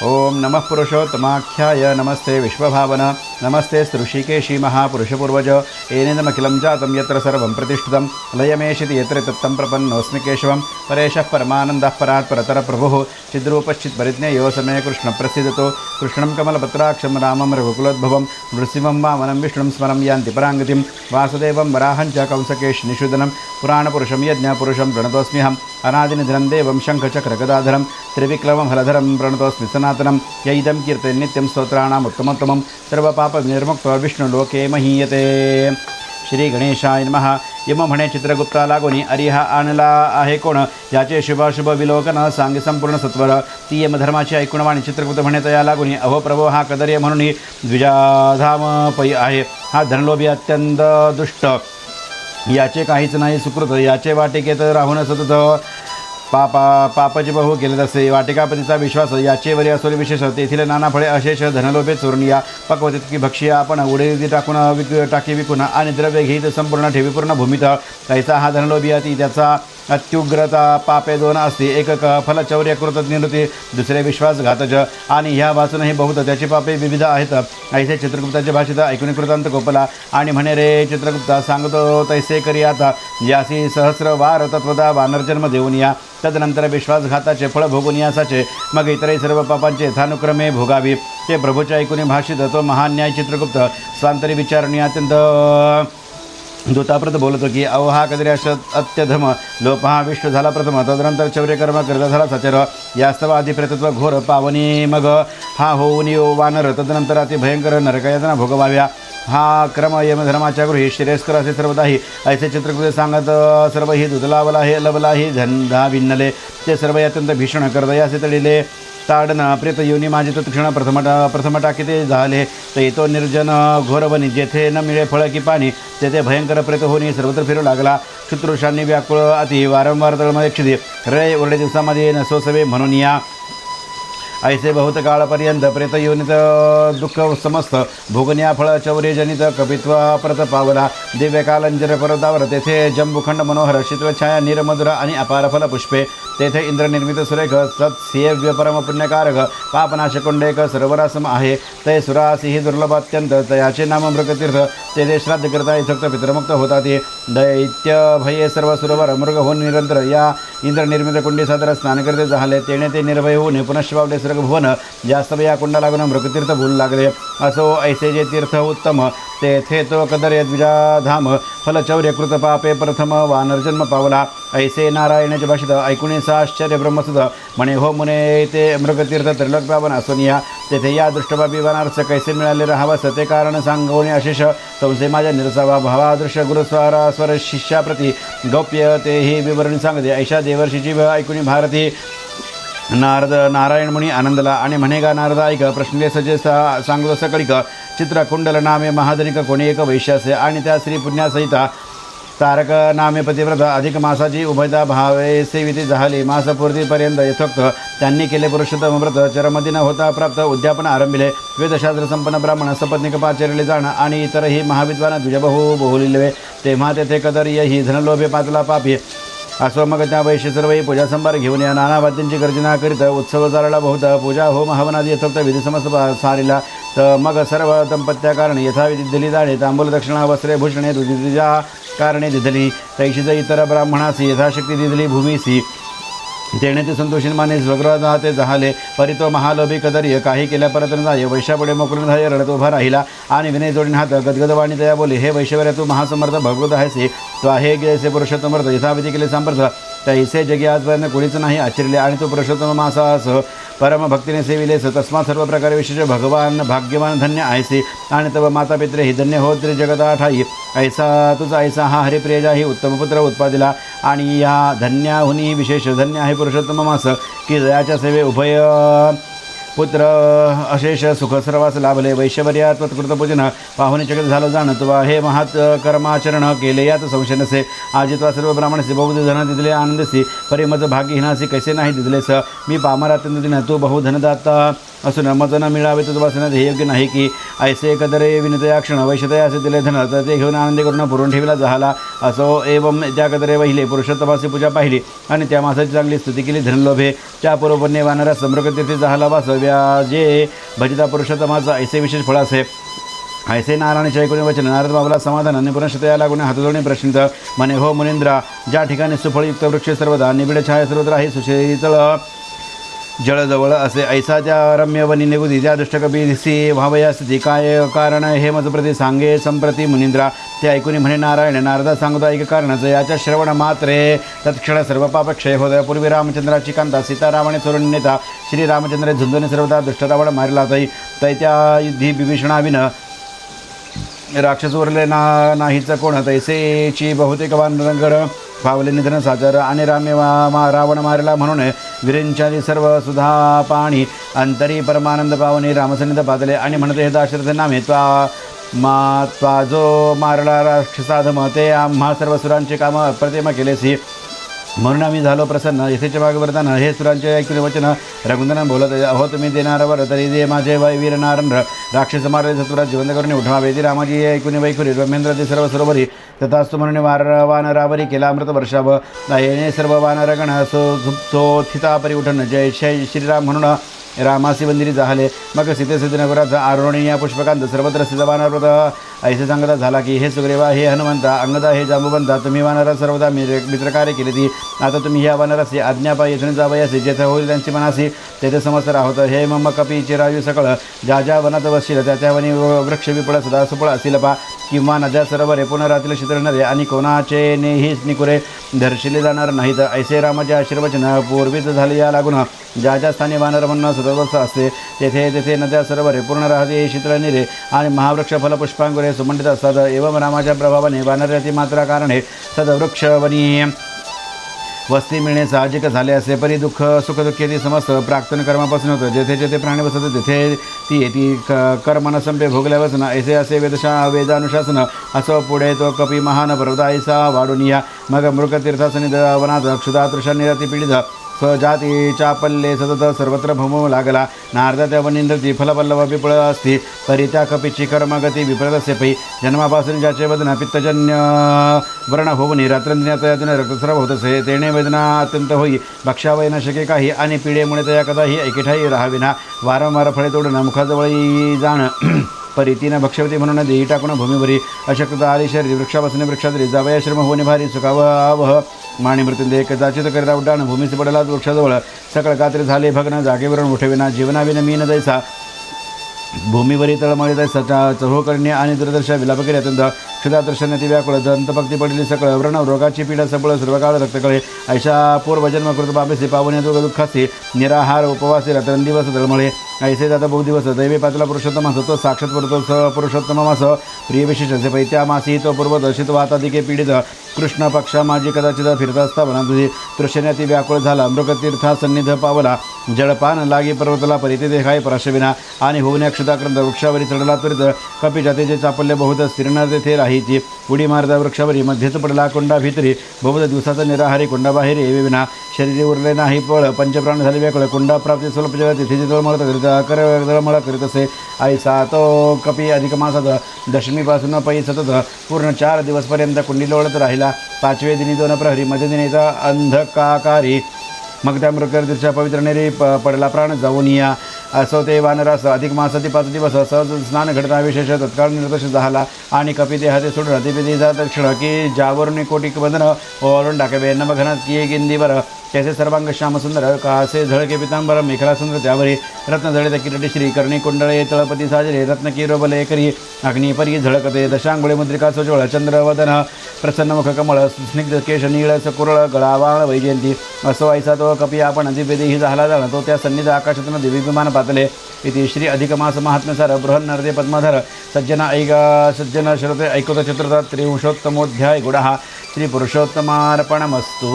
ओम नमः पुरुषोत्तमाख्याय नमस्ते विश्वभावन नमस्ते ऋषिकेशी महापुरुषपूर्वज एनेदमखिलं जातं यत्र सर्वं प्रतिष्ठितं लयमेशिति यत्र तत्तं प्रपन्नोऽस्मि केशवं परेशः परमानन्दः परात् परतर प्रभुः चिद्रूपश्चित्परिज्ञेयो समे कृष्णप्रसीदतो कृष्णं कमलपत्राक्षं रामं रघुकुलोद्भवं नृसिंहं वामनं विष्णुं स्मरं यान्ति पराङ्गतिं वासुदेवं वराहं च कंसकेशनिषूदनं पुराणपुरुषं यज्ञपुरुषं प्रणतोऽस्म्यहम् अनादिनिधनं देवं शङ्खचक्रगदाधरं त्रिविक्रमं हलधरं प्रणतोऽस्मि सनातनं य इदं कीर्ते नित्यं स्तोत्राणाम् उत्तमोत्तमं सर्वपापविनिर्मुक्तो विष्णुलोके महीयते. श्री गणेशाय नमः. यम म्हणे चित्रगुप्ता लागोनी अरिहा आणला आहे कोण याचे शुभाशुभ विलोकन सांगे संपूर्ण सत्वर ती यमधर्माची ऐकून वाणी चित्रगुप्त म्हणे तया लागोनी अहो प्रभो हा कदर्य म्हणून द्विजाधाम पै आहे. हा धनलोभी अत्यंत दुष्ट याचे काहीच नाही सुकृत याचे वाटिकेत राहून सतत पापाचे बहु केले तसे वाटिकापतीचा विश्वास याचे वरी असोली विशेष तेथील नाना फळे अशेष धनलोभे चोरून या पकवते की भक्ष्य आपण उडे टाकून टाकी विकून आणि द्रव्य घेत संपूर्ण ठेवी पूर्ण भूमीत तैसा हा धनलोभी अति त्याचा अत्युग्रता पापे दोन असते एक फलचौर्य कृतज्ञते दुसरे विश्वासघातज आणि ह्या वाचूनही बहुत त्याची पापे विविध आहेत. ऐसे चित्रगुप्ताचे भाषित ऐकून कृतांत गोपला आणि म्हणे रे चित्रगुप्ता सांगतो तैसे करी आता यासी सहस्रवार तत्वदा वानरजन्म देऊन या तदनंतर विश्वासघाताचे फळ भोगून यासाचे मग इतरही सर्व पापांचे यथानुक्रमे भोगावी. ते प्रभूच्या ऐकून भाषित तो महान न्याय चित्रगुप्त स्वांतरी विचारणी अत्यंत दूताप्रत बोलतो की अहो हा कदरी अत्यधम लोप हा विष्णू झाला प्रथम तदनंतर चौर्यकर्म करता झाला सचर यास्तव आधी प्रेतत्व घोर पावनी मग हा होऊन वानर तदनंतर अति भयंकर नरकयातना भोगवाव्या. हा क्रम यमधर्माच्या गृही श्रेयस्कर असे सर्वदाही ऐसे चित्रकृती सांगत सर्व ही दुधलावला हे लबला ही झंधा भिन्नले ते सर्व अत्यंत भीषण करदयासे तळिले ताडना प्रेत योनी माझे तत्क्षण प्रथम टाकीते झाले तर येतो निर्जन घोरवनी जेथे न मिळे फळ की पाणी तेथे भयंकर प्रेत होणी सर्वत्र फिरू लागला. शत्रुषांनी व्याकुळ अति वारंवार तळमध्ये क्षिती रे ओरडे दिवसामध्ये नसोसवे म्हणून या ऐसे बहुत काळपर्यंत प्रेत योनित दुःख समस्त भोगनिया फळ चौर्यजनित कपित्व परत पावला. दिव्य कालंजर पर्वतावर तेथे जंबुखंड मनोहर शीतलछाया निरमधुर आणि अपार फल पुष्पे तेथे इंद्रनिर्मित सुरेख सत्सेव्य परम पुण्यकारक पापनाशकुंडेक सरोवरासम आहे. ते सुरासिही दुर्लभ अत्यंत तयाचे नाम मृगतीर्थ तेथे श्राद्ध करता यथोक्त पितरमुक्त होतात. दैत्य भये सर्व सरोवर मृग होऊन निरंतर या इंद्रनिर्मित कुंडी सादर स्नान करते झाले. तेणे ते निर्भय होऊन पुनश्वावले भुवन जास्त या कुंडा लागून मृगतीर्थ बोलू लागले. असो ऐसे जे तीर्थ उत्तम तेथे तो कदर्य द्विजाधाम फलचौर्यकृत पापे प्रथम वानरजन्म पावला. ऐसे नारायणाचे भाषित ऐकून आश्चर्य ब्रह्मसुद म्हणे हो मुने ते मृगतीर्थ त्रिलोक पावन असून या तेथे या दृष्टबाबी वानरस कैसे मिळाले राहावस ते कारण सांगवणे अशेष संशय माझ्या निरसावा भावादृश्य गुरुस्वारा स्वर शिष्याप्रती गौप्य तेही विवरण सांगते. ऐशा देवर्षीची ऐकून भारती नारायण मुनी आनंदला आणि म्हणेगा नारदा ऐक प्रश्नले सजे सांगतो सकळिक चित्रकुंडल नामे महाधनिक कोणी एक वैश्यासे आणि त्या स्त्री पुण्यासहिता तारक नामे पतिव्रत अधिक मासाची उभयता भावे सेविती झाली. मासपूर्तीपर्यंत यथोक्त त्यांनी केले पुरुषोत्तम व्रत चरमदिन होता प्राप्त उद्यापन आरंभिले. वेदशास्त्र संपन्न ब्राह्मण सपत्निक पाचरले जाणं आणि इतरही महाविद्वान द्विजबहू बहुलिले. तेव्हा तेथे कदर्य ही धनलोभे पातला पापी असो मग त्या वैश्य सर्वही पूजा संभार घेऊन या नाना वाद्यांची गर्जना करीत उत्सव चालला बहुत पूजा होम हवनादी यथोक्त विधी समस्त सारिला. तर मग सर्व दंपत्या कारणे यथाविधी दिली जाणे तांबूल दक्षिणा वस्त्रे भूषणे तुझ्या कारणे दिधली तैशीच इतर ब्राह्मणासी यथाशक्ती दिधली भूमीसी तेणे ते संतोषीन माने स्वगृहात ते झाले. परी तो महालोभी कदर्य काही केल्या परत न जाय वैश्यापुढे मोकळून झाले रडत उभा राहिला आणि विनय जोडीन हात गदगदवाणी तया बोले हे वैश्यवर्य तू महासमर्थ भगवत आहेस तो आहे गेसे पुरुषोत्तम व्रत यथाविधी केले सांपर्थ तैसे जगी आजपर्यंत कोणीच नाही आचरले आणि तो पुरुषोत्तम मासासह परम भक्तीने सेविलेस तस्मात सर्व प्रकारे विशेष भगवान भाग्यवान धन्य आहेसे आणि तव माता पित्रे ही धन्य होत रे जगता ठाई. ऐसा तुझा ऐसा हा हरिप्रियजा ही उत्तम पुत्र उत्पादिला आणि या धन्याहुनी विशेष धन्य आहे पुरुषोत्तम मास की दयाच्या सेवे उभय पुत्र अशेष सुख सर्वास लाभले. वैश्यवर्या त्वत्कृतपूजन पाहुणे चकित झालं जाणं तुवा हे महात कर्माचरण केले यात संशय नसे. आजित्वा सर्व ब्राह्मणसी बहुध धन दिदले आनंदसी परी मज भाग्यहीनासी कैसे नाही दिदलेस. मी पामर अत्यंत दिन तू बहुधनदाता असून मज न मिळावे तुझ वासनात हे योग्य नाही की ऐसे कदरे विनतया क्षण वैशतया असे दिले धन तर ते घेऊन आनंदी करून पुरून ठेवला झाला असो एवं त्या कदरे वहिले पुरुषोत्तमाची पूजा पाहिली आणि त्या मासाची चांगली स्तुती केली धनलोभे त्या पूर्वपणे वानरा समृग तेथे झाला वास व्याजे भजिता पुरुषोत्तमाचा ऐसे विशेष फळ असे ऐसे नारायणाचे ऐकून वचन नारद बाबाला समाधान आणि पुनश्चतया लागून हातजोडणे प्रश्नित म्हणे हो मुनींद्रा ज्या ठिकाणी सुफळयुक्त वृक्ष सर्वदा निबिड छाया सर्वत्र आहे सुशीतळ जळजवळ असे ऐसा त्या रम्य वनी निगुदी ज्या दुष्टकबीसी व्हावया स्थिती काय कारण हे मज प्रति सांगे संप्रती मुनींद्रा ते ऐकून म्हणे नारायण नारदा सांगतो ऐक कारणाचं याच्या श्रवण मात्रे तत्क्षण सर्व पापक्षय होत पूर्वी रामचंद्राची कांता सीतारामाने चोरून नेता श्रीरामचंद्र झुंजून सर्वदा दुष्ट रावण मारला तैत्या युद्धी बिभीषणाविन राक्षस उरले नाहीच कोण तैसेची बहुतेक वानरंगड पावले निधन साजर आणि रावण मारला म्हणून वीरेंच्यादी सर्व सुधा पाणी अंतरी परमानंद पावनी रामसन्निध पादले आणि म्हणते हे दाशरथ नामे त्वा जो मारला राक्षसाधम ते आम्हा सर्व सुरांचे काम अप्रतिम केलेसी म्हणून आम्ही झालो प्रसन्न यथेच्या मागे वरताना हे सुरांचे ऐकून वचन रघुनंदन बोलत अहो तुम्ही देणारवर तरी दे माझे वीर नारंद्र राक्षस मारले सत्वरात जिवंत करून उठवावे ती रामाजी ऐकून वैखुरी रमेंद्र ते सर्व सरोवरी तथास्तु म्हणून वानरावरी केला अमृत वर्षाव येणे सर्व वानरगण सो थितापरी उठण जय श्रीराम म्हणून रामासी वंदिरी झाले मग सीतेसिद्ध नगराचा आरोणी या पुष्पकांत सर्वत्र स्थित वानरव्रत ऐसे सांगता झाला की हे सुग्रीवा हे हनुमंता अंगदा हे जांबुवंता तुम्ही वानरा सर्वदा मित्रकार्य केली ती आता तुम्ही ह्या वानरासी आज्ञापा येथून जावयासी जेथे होईल त्यांची मनासी तेथे समस्त राहोत हे मम कपी चिरायू सकळ ज्या ज्या वनात वसशील त्या त्या वनी वृक्ष विपळ सदा सुपळ असतील पा किंवा नद्या सरोवरे पुनरातील शितळणारे आणि कोणाचे नेहीच निकुरे दर्शिले जाणार नाहीत ऐसे रामाचे आशीर्वचन पूर्वीच झाले या लागून ज्या ज्या स्थानी वानर म्हणणं सतत असते तेथे तेथे नद्या सरोवरे पूर्ण राहते शीतळ निरे आणि महावृक्ष फलपुष्पांकुरे सुमंडित असतात एवं रामाच्या प्रभावाने वानराती मात्रा कारणे सदवृक्ष वनी वस्ती मिळणे साहजिक झाले असे परी दुःख सुखदुःखी ती समस्त प्राक्तन कर्मापासून होतं जेथे जेथे प्राणी बसत तिथे ती कर्मन संपे भोगल्या बसणं ऐसे असे वेदानुशासन असं पुढे तो कपी महान पर्वत ऐसा वाढून या मग मृगतीर्थासनी वनात क्षुधातृषा निराती पीडित स्वजाती चापल्ले सतत सर्वत्र भमू लागला नारदा त्या वनिंद्रती फलपल्लव विपळ असती तरी त्या कपीची कर्मगती विपरीत असे पै जन्मापासून ज्याचे वदना पित्तजन्य वर्ण होऊन रात्रंदिनात यातून रक्तस्राव होत असे तेणे वेदना अत्यंत होई भक्षावय न शके काही आणि पिढेमुळे त्या कदाही ऐकेठाई राहाविना वारंवार फळे तोडून मुखाजवळी जाण परी तीन भक्षवती म्हणून देही टाकून भूमीवरी अशक्तता आली शरीर वृक्षापासून वृक्षाद्री जावया श्रम होणे भारी सुखावह माणी मृत्यूंदे कदाचित करिता उड्डाण भूमीस पडला वृक्षाजवळ सकळ कात्री झाले भग्न जागेवरून उठविना जीवनाविन मीन जैसा भूमीवरी तळमळी तैसा चहो करणे आणि दूरदर्शा विलाप केले अत्यंत क्षुधादर्शने ती व्याकुळ दंतपक्ती पडली सकळ व्रण रोगाची पीडा सबळ सर्वकाळ रक्तकळे ऐशा पूर्वजन्मकृत बाबेसी पावने दुःखासी निराहार उपवासी रात्रंदिवस तळमळे ऐसे जाता बहुदिवस दैवे पातला पुरुषोत्तम असो तो साक्षात पुरुषोत्तम मास प्रिय विशेष असे पैत्या मासी तो पूर्वदर्शित वातादिके पीडित कृष्ण पक्षा माझी कदाचित फिरत असता म्हणा तुझी तृष्णे ती व्याकुळ झाला मृगतीर्था सन्निध पावला जळपान लागी पर्वतला परिते देखाय पराशविना आणि होऊन क्षुधाक्रंद वृक्षावरी चढला त्वरित कपी जातीचे चापल्य बहुत स्थिरणार तेथे राहीची उडी मारता वृक्षावरी मध्येच पडला कोंडा भितरी बहुत दिवसाचा निराहारी कोंडाबाहेर येवे विना शरीरे उरले नाही पळ पंचप्राण झाले व्याकुळ कोंडा प्राप्ती स्वल्प जगात तिथे तळमळ करीत असे ऐसा तो कपी अधिक मासात दशमीपासून पै सतत पूर्ण 4 दिवसपर्यंत कुंडी लोळत राहिला पाचवे दिनी 2 प्रहरी मध्ये दिनीचा अंधकाकारी मग त्या मृगतीर्था पवित्र नेरी पडला प्राण जाऊन या असो ते वानरास अधिक मासाती 5 दिवस सहज स्नान घडता विशेष तत्काळ निर्दोष झाला आणि कपी देहाते सोडून अतिपिती जात क्षण की ज्यावरून कोटी बंधन ओवाळून टाकावे न बघणार की गिंदीवर कैसे सर्वांग श्यामसुंदर कासे झळके पितांबर मेखला सुंदर त्यावरी रत्नजळित किरटी श्री कर्णी कुंडळे तळपती साजरे रत्नकिरोबले करी अग्निपरी झळकते दशांगुळे मुद्रिका सोजवळ चंद्रवदन प्रसन्नमुख कमळ स्निग्ध केश नीळ कुरळ गळावाळ वैजयंती असो ऐसा तो कपी आपण अधिपेदी झाला जाण तो त्या सन्निध आकाशातून दिव्य विमान पातले इति श्री अधिक मास महात्म्यसार बृहन्नरदे पद्माधर सज्जन श्रोते ऐकत चतुर्थ त्रिंशोत्तमोध्याय गुडः श्री पुरुषोत्तमार्पणमस्तु।